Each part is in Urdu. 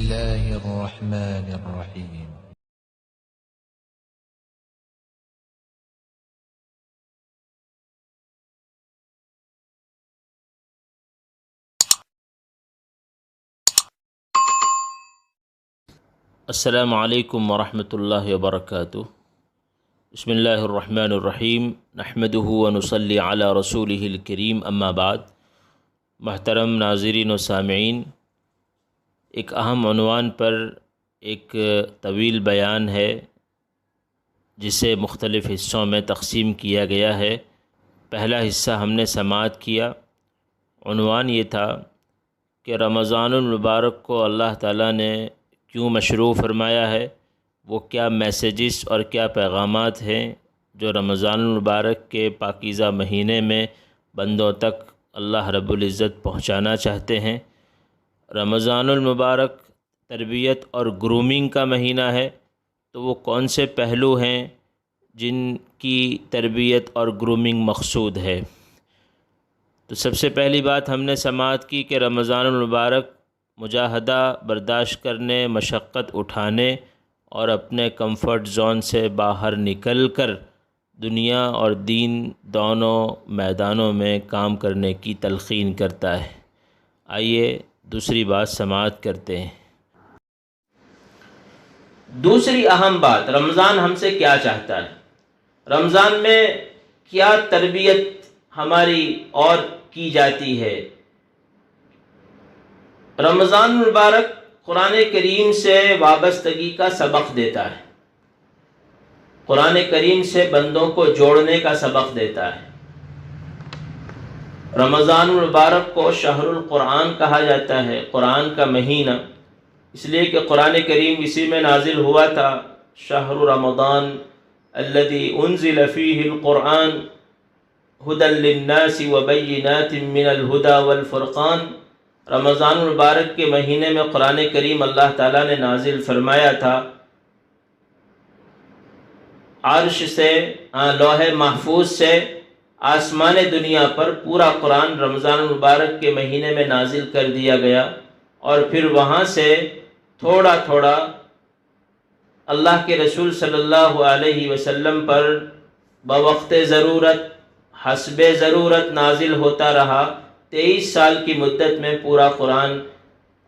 الله الرحمن الرحيم. السلام علیکم ورحمۃ اللہ وبرکاتہ۔ بسم اللہ الرحمن الرحیم، نحمدہ ونصلی علی رسولہ الکریم، اما بعد۔ محترم ناظرین و سامعین، ایک اہم عنوان پر ایک طویل بیان ہے جسے مختلف حصوں میں تقسیم کیا گیا ہے۔ پہلا حصہ ہم نے سماعت کیا۔ عنوان یہ تھا کہ رمضان المبارک کو اللہ تعالیٰ نے کیوں مشروع فرمایا ہے، وہ کیا میسیجز اور کیا پیغامات ہیں جو رمضان المبارک کے پاکیزہ مہینے میں بندوں تک اللہ رب العزت پہنچانا چاہتے ہیں۔ رمضان المبارک تربیت اور گرومنگ کا مہینہ ہے، تو وہ کون سے پہلو ہیں جن کی تربیت اور گرومنگ مقصود ہے؟ تو سب سے پہلی بات ہم نے سماعت کی کہ رمضان المبارک مجاہدہ برداشت کرنے، مشقت اٹھانے اور اپنے کمفرٹ زون سے باہر نکل کر دنیا اور دین دونوں میدانوں میں کام کرنے کی تلقین کرتا ہے۔ آئیے دوسری بات سماعت کرتے ہیں۔ دوسری اہم بات، رمضان ہم سے کیا چاہتا ہے؟ رمضان میں کیا تربیت ہماری اور کی جاتی ہے؟ رمضان المبارک قرآن کریم سے وابستگی کا سبق دیتا ہے، قرآن کریم سے بندوں کو جوڑنے کا سبق دیتا ہے۔ رمضان المبارک کو شہر القرآن کہا جاتا ہے، قرآن کا مہینہ، اس لیے کہ قرآن کریم اسی میں نازل ہوا تھا۔ شہر رمضان الذی انزل فیہ القرآن ھدی للناس وبینات من الھدی والفرقان۔ رمضان المبارک کے مہینے میں قرآن کریم اللہ تعالیٰ نے نازل فرمایا تھا۔ عرش سے، لوح محفوظ سے آسمان دنیا پر پورا قرآن رمضان المبارک کے مہینے میں نازل کر دیا گیا، اور پھر وہاں سے تھوڑا تھوڑا اللہ کے رسول صلی اللہ علیہ وسلم پر بوقت ضرورت، حسب ضرورت نازل ہوتا رہا۔ 23 سال کی مدت میں پورا قرآن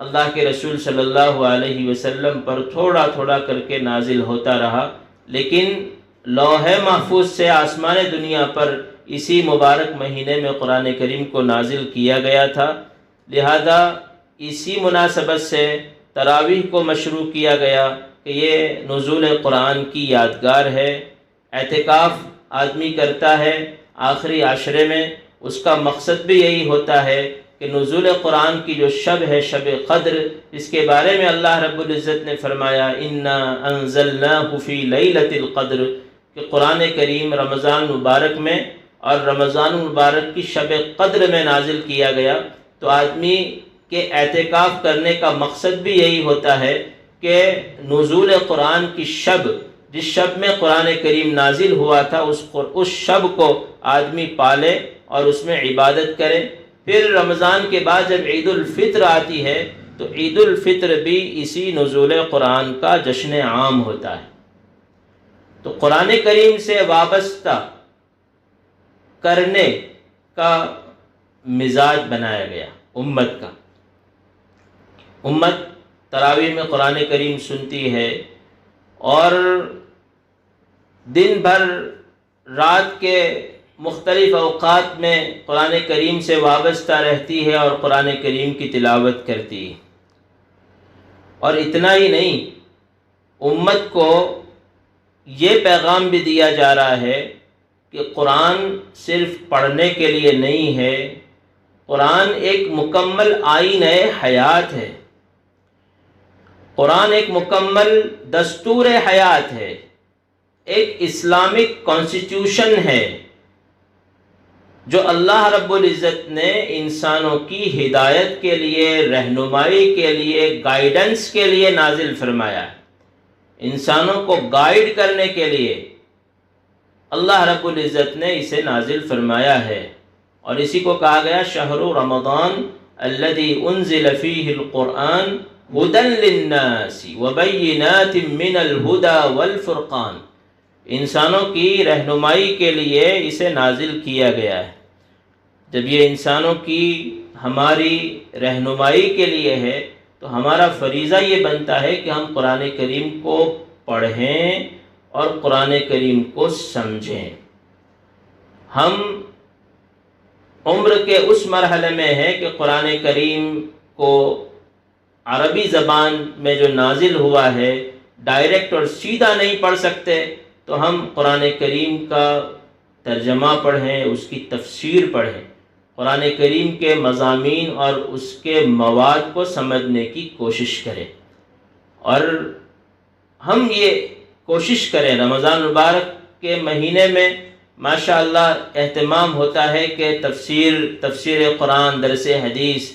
اللہ کے رسول صلی اللہ علیہ وسلم پر تھوڑا تھوڑا کر کے نازل ہوتا رہا، لیکن لوح محفوظ سے آسمان دنیا پر اسی مبارک مہینے میں قرآن کریم کو نازل کیا گیا تھا۔ لہذا اسی مناسبت سے تراویح کو مشروع کیا گیا کہ یہ نزول قرآن کی یادگار ہے۔ اعتکاف آدمی کرتا ہے آخری عشرے میں، اس کا مقصد بھی یہی ہوتا ہے کہ نزول قرآن کی جو شب ہے، شب قدر، اس کے بارے میں اللہ رب العزت نے فرمایا انا انزلناہ فی لیلۃ القدر، کہ قرآن کریم رمضان مبارک میں اور رمضان مبارک کی شب قدر میں نازل کیا گیا۔ تو آدمی کے اعتکاف کرنے کا مقصد بھی یہی ہوتا ہے کہ نزول قرآن کی شب، جس شب میں قرآن کریم نازل ہوا تھا، اس شب کو آدمی پالے اور اس میں عبادت کرے۔ پھر رمضان کے بعد جب عید الفطر آتی ہے تو عید الفطر بھی اسی نزول قرآن کا جشن عام ہوتا ہے۔ تو قرآن کریم سے وابستہ کرنے کا مزاج بنایا گیا امت کا۔ امت تراویح میں قرآن کریم سنتی ہے اور دن بھر رات کے مختلف اوقات میں قرآن کریم سے وابستہ رہتی ہے اور قرآن کریم کی تلاوت کرتی ہے۔ اور اتنا ہی نہیں، امت کو یہ پیغام بھی دیا جا رہا ہے کہ قرآن صرف پڑھنے کے لیے نہیں ہے، قرآن ایک مکمل آئین حیات ہے، قرآن ایک مکمل دستور حیات ہے، ایک اسلامک کانسٹیٹیوشن ہے جو اللہ رب العزت نے انسانوں کی ہدایت کے لیے، رہنمائی کے لیے، گائیڈنس کے لیے نازل فرمایا ہے۔ انسانوں کو گائیڈ کرنے کے لیے اللہ رب العزت نے اسے نازل فرمایا ہے، اور اسی کو کہا گیا شہر رمضان الذی انزل فیہ القرآن ہدی للناس وبینات من الہدی والفرقان، انسانوں کی رہنمائی کے لیے اسے نازل کیا گیا ہے۔ جب یہ انسانوں کی ہماری رہنمائی کے لیے ہے تو ہمارا فریضہ یہ بنتا ہے کہ ہم قرآن کریم کو پڑھیں اور قرآن کریم کو سمجھیں۔ ہم عمر کے اس مرحلے میں ہیں کہ قرآن کریم کو عربی زبان میں جو نازل ہوا ہے ڈائریکٹ اور سیدھا نہیں پڑھ سکتے، تو ہم قرآن کریم کا ترجمہ پڑھیں، اس کی تفسیر پڑھیں، قرآن کریم کے مضامین اور اس کے مواد کو سمجھنے کی کوشش کریں۔ اور ہم یہ کوشش کریں، رمضان مبارک کے مہینے میں ماشاءاللہ اہتمام ہوتا ہے کہ تفسیر قرآن، درس حدیث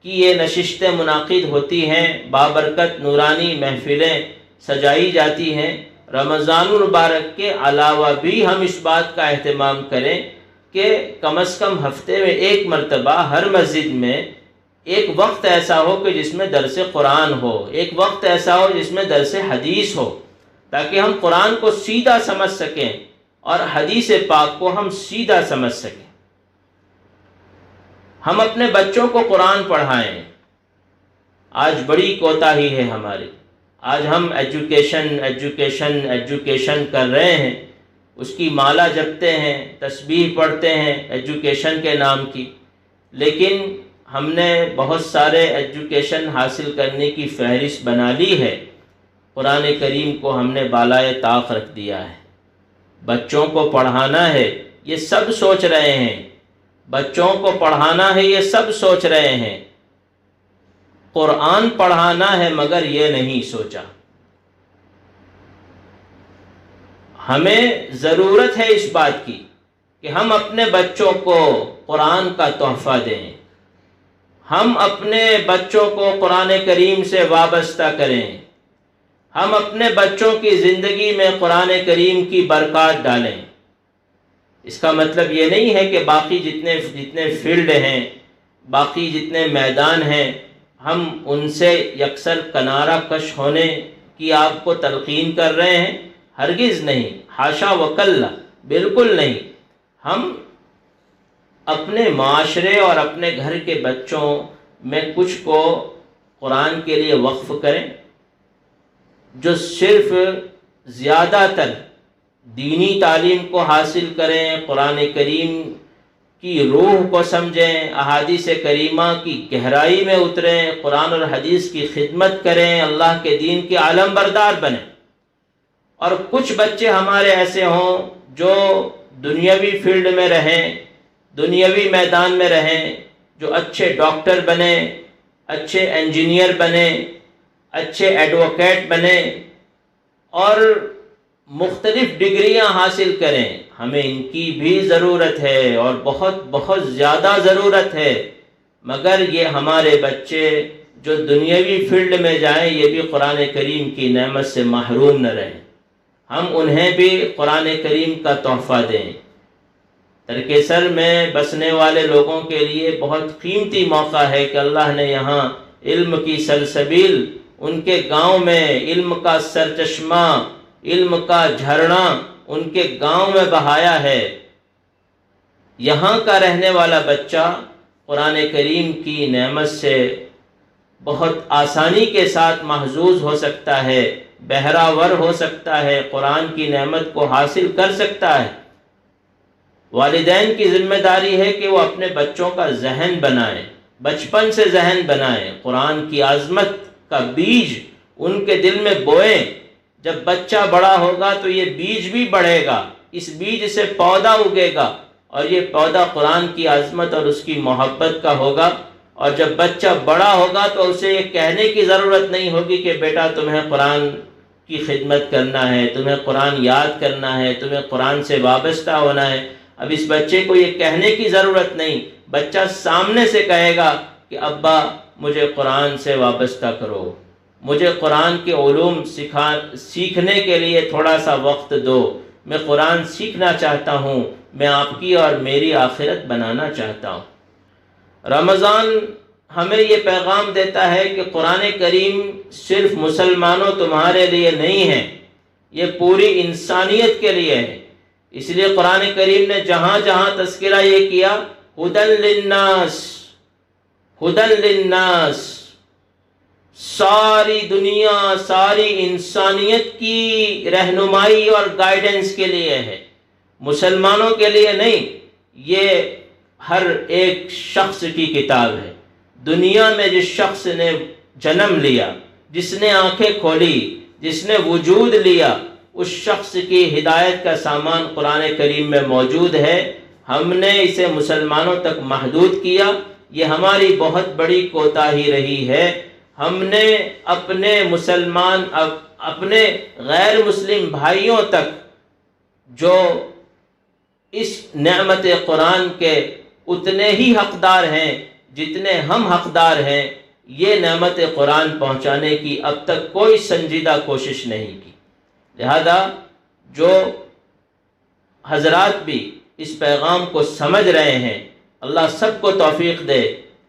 کی یہ نشستیں منعقد ہوتی ہیں، بابرکت نورانی محفلیں سجائی جاتی ہیں۔ رمضان المبارک کے علاوہ بھی ہم اس بات کا اہتمام کریں کہ کم از کم ہفتے میں ایک مرتبہ ہر مسجد میں ایک وقت ایسا ہو کہ جس میں درس قرآن ہو، ایک وقت ایسا ہو جس میں درس حدیث ہو، تاکہ ہم قرآن کو سیدھا سمجھ سکیں اور حدیث پاک کو ہم سیدھا سمجھ سکیں۔ ہم اپنے بچوں کو قرآن پڑھائیں۔ آج بڑی کوتاہی ہے ہماری، آج ہم ایجوکیشن کر رہے ہیں، اس کی مالا جپتے ہیں، تسبیح پڑھتے ہیں ایجوکیشن کے نام کی، لیکن ہم نے بہت سارے ایجوکیشن حاصل کرنے کی فہرست بنا لی ہے، قرآن کریم کو ہم نے بالائے طاق رکھ دیا ہے۔ بچوں کو پڑھانا ہے یہ سب سوچ رہے ہیں، بچوں کو پڑھانا ہے یہ سب سوچ رہے ہیں، قرآن پڑھانا ہے مگر یہ نہیں سوچا۔ ہمیں ضرورت ہے اس بات کی کہ ہم اپنے بچوں کو قرآن کا تحفہ دیں، ہم اپنے بچوں کو قرآن کریم سے وابستہ کریں، ہم اپنے بچوں کی زندگی میں قرآن کریم کی برکات ڈالیں۔ اس کا مطلب یہ نہیں ہے کہ باقی جتنے فیلڈ ہیں، باقی جتنے میدان ہیں، ہم ان سے یکسر کنارہ کش ہونے کی آپ کو تلقین کر رہے ہیں، ہرگز نہیں، حاشا وکلا، بالکل نہیں۔ ہم اپنے معاشرے اور اپنے گھر کے بچوں میں کچھ کو قرآن کے لیے وقف کریں، جو صرف زیادہ تر دینی تعلیم کو حاصل کریں، قرآن کریم کی روح کو سمجھیں، احادیث کریمہ کی گہرائی میں اتریں، قرآن اور حدیث کی خدمت کریں، اللہ کے دین کے علم بردار بنیں۔ اور کچھ بچے ہمارے ایسے ہوں جو دنیاوی فیلڈ میں رہیں، دنیاوی میدان میں رہیں، جو اچھے ڈاکٹر بنیں، اچھے انجینئر بنیں، اچھے ایڈوکیٹ بنیں اور مختلف ڈگریاں حاصل کریں۔ ہمیں ان کی بھی ضرورت ہے اور بہت بہت زیادہ ضرورت ہے، مگر یہ ہمارے بچے جو دنیاوی فیلڈ میں جائیں یہ بھی قرآن کریم کی نعمت سے محروم نہ رہیں۔ ہم انہیں بھی قرآن کریم کا تحفہ دیں۔ ترکیسر میں بسنے والے لوگوں کے لیے بہت قیمتی موقع ہے کہ اللہ نے یہاں علم کی سلسبیل ان کے گاؤں میں، علم کا سرچشمہ، علم کا جھرنا ان کے گاؤں میں بہایا ہے۔ یہاں کا رہنے والا بچہ قرآن کریم کی نعمت سے بہت آسانی کے ساتھ محظوظ ہو سکتا ہے، بہراور ہو سکتا ہے، قرآن کی نعمت کو حاصل کر سکتا ہے۔ والدین کی ذمہ داری ہے کہ وہ اپنے بچوں کا ذہن بنائیں، بچپن سے ذہن بنائیں، قرآن کی عظمت کا بیج ان کے دل میں بوئیں۔ جب بچہ بڑا ہوگا تو یہ بیج بھی بڑھے گا، اس بیج سے پودا اگے گا اور یہ پودا قرآن کی عظمت اور اس کی محبت کا ہوگا۔ اور جب بچہ بڑا ہوگا تو اسے یہ کہنے کی ضرورت نہیں ہوگی کہ بیٹا تمہیں قرآن کی خدمت کرنا ہے، تمہیں قرآن یاد کرنا ہے، تمہیں قرآن سے وابستہ ہونا ہے۔ اب اس بچے کو یہ کہنے کی ضرورت نہیں، بچہ سامنے سے کہے گا کہ ابا مجھے قرآن سے وابستہ کرو، مجھے قرآن کے علوم سیکھنے کے لیے تھوڑا سا وقت دو، میں قرآن سیکھنا چاہتا ہوں، میں آپ کی اور میری آخرت بنانا چاہتا ہوں۔ رمضان ہمیں یہ پیغام دیتا ہے کہ قرآن کریم صرف مسلمانوں تمہارے لیے نہیں ہے، یہ پوری انسانیت کے لیے ہے۔ اس لیے قرآن کریم نے جہاں جہاں تذکرہ یہ کیا، ہدی للناس، ہدی للناس، ساری دنیا، ساری انسانیت کی رہنمائی اور گائیڈنس کے لیے ہے، مسلمانوں کے لیے نہیں۔ یہ ہر ایک شخص کی کتاب ہے۔ دنیا میں جس شخص نے جنم لیا، جس نے آنکھیں کھولی، جس نے وجود لیا، اس شخص کی ہدایت کا سامان قرآن کریم میں موجود ہے۔ ہم نے اسے مسلمانوں تک محدود کیا، یہ ہماری بہت بڑی کوتاہی رہی ہے۔ ہم نے اپنے غیر مسلم بھائیوں تک جو اس نعمت قرآن کے اتنے ہی حقدار ہیں جتنے ہم حقدار ہیں، یہ نعمت قرآن پہنچانے کی اب تک کوئی سنجیدہ کوشش نہیں کی۔ لہذا جو حضرات بھی اس پیغام کو سمجھ رہے ہیں، اللہ سب کو توفیق دے،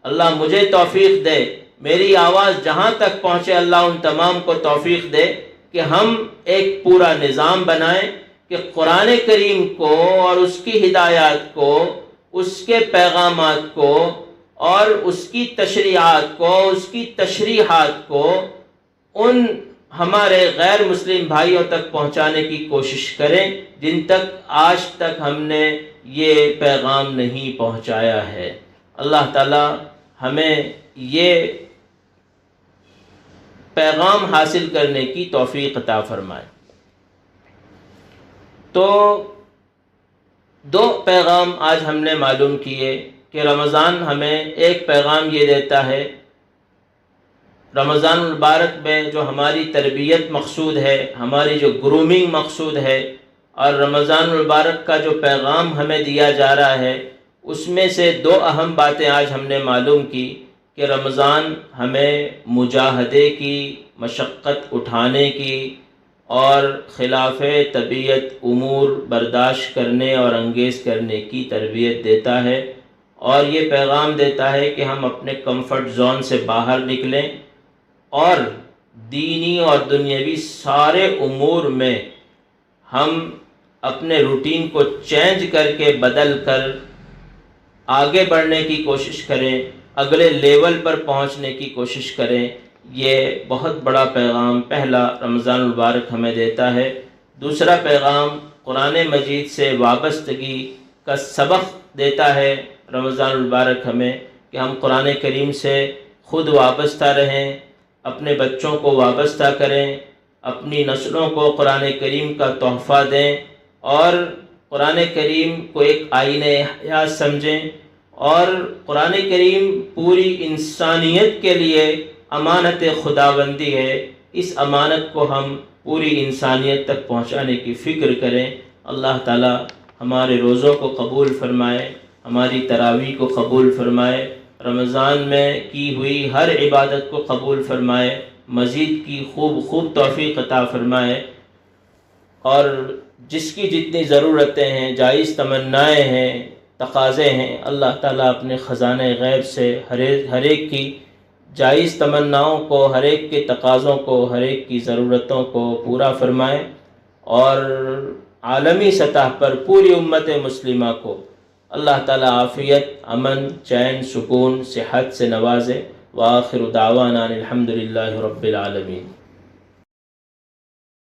اللہ مجھے توفیق دے، میری آواز جہاں تک پہنچے اللہ ان تمام کو توفیق دے کہ ہم ایک پورا نظام بنائیں کہ قرآن کریم کو اور اس کی ہدایات کو، اس کے پیغامات کو اور اس کی تشریعات کو، اس کی تشریحات کو ان ہمارے غیر مسلم بھائیوں تک پہنچانے کی کوشش کریں جن تک آج تک ہم نے یہ پیغام نہیں پہنچایا ہے۔ اللہ تعالی ہمیں یہ پیغام حاصل کرنے کی توفیق عطا فرمائے۔ تو دو پیغام آج ہم نے معلوم کیے کہ رمضان ہمیں ایک پیغام یہ دیتا ہے، رمضان المبارک میں جو ہماری تربیت مقصود ہے، ہماری جو گرومنگ مقصود ہے، اور رمضان المبارک کا جو پیغام ہمیں دیا جا رہا ہے، اس میں سے دو اہم باتیں آج ہم نے معلوم کی کہ رمضان ہمیں مجاہدے کی، مشقت اٹھانے کی اور خلاف طبیعت امور برداشت کرنے اور انگیز کرنے کی تربیت دیتا ہے، اور یہ پیغام دیتا ہے کہ ہم اپنے کمفرٹ زون سے باہر نکلیں اور دینی اور دنیاوی سارے امور میں ہم اپنے روٹین کو چینج کر کے بدل کر آگے بڑھنے کی کوشش کریں، اگلے لیول پر پہنچنے کی کوشش کریں۔ یہ بہت بڑا پیغام پہلا رمضان المبارک ہمیں دیتا ہے۔ دوسرا پیغام قرآن مجید سے وابستگی کا سبق دیتا ہے رمضان المبارک ہمیں کہ ہم قرآن کریم سے خود وابستہ رہیں، اپنے بچوں کو وابستہ کریں، اپنی نسلوں کو قرآن کریم کا تحفہ دیں اور قرآن کریم کو ایک آئین حیات سمجھیں، اور قرآن کریم پوری انسانیت کے لیے امانت خداوندی ہے۔ اس امانت کو ہم پوری انسانیت تک پہنچانے کی فکر کریں۔ اللہ تعالی ہمارے روزوں کو قبول فرمائے، ہماری تراویح کو قبول فرمائے، رمضان میں کی ہوئی ہر عبادت کو قبول فرمائے، مزید کی خوب توفیق عطا فرمائے، اور جس کی جتنی ضرورتیں ہیں، جائز تمنائیں ہیں، تقاضے ہیں، اللہ تعالیٰ اپنے خزانہ غیب سے ہر ایک کی جائز تمناؤں کو، ہر ایک کے تقاضوں کو، ہر ایک کی ضرورتوں کو پورا فرمائے، اور عالمی سطح پر پوری امت مسلمہ کو اللہ تعالیٰ عافیت، امن، چین، سکون، صحت سے نوازے۔ وآخر دعوانا الحمدللہ رب العالمین۔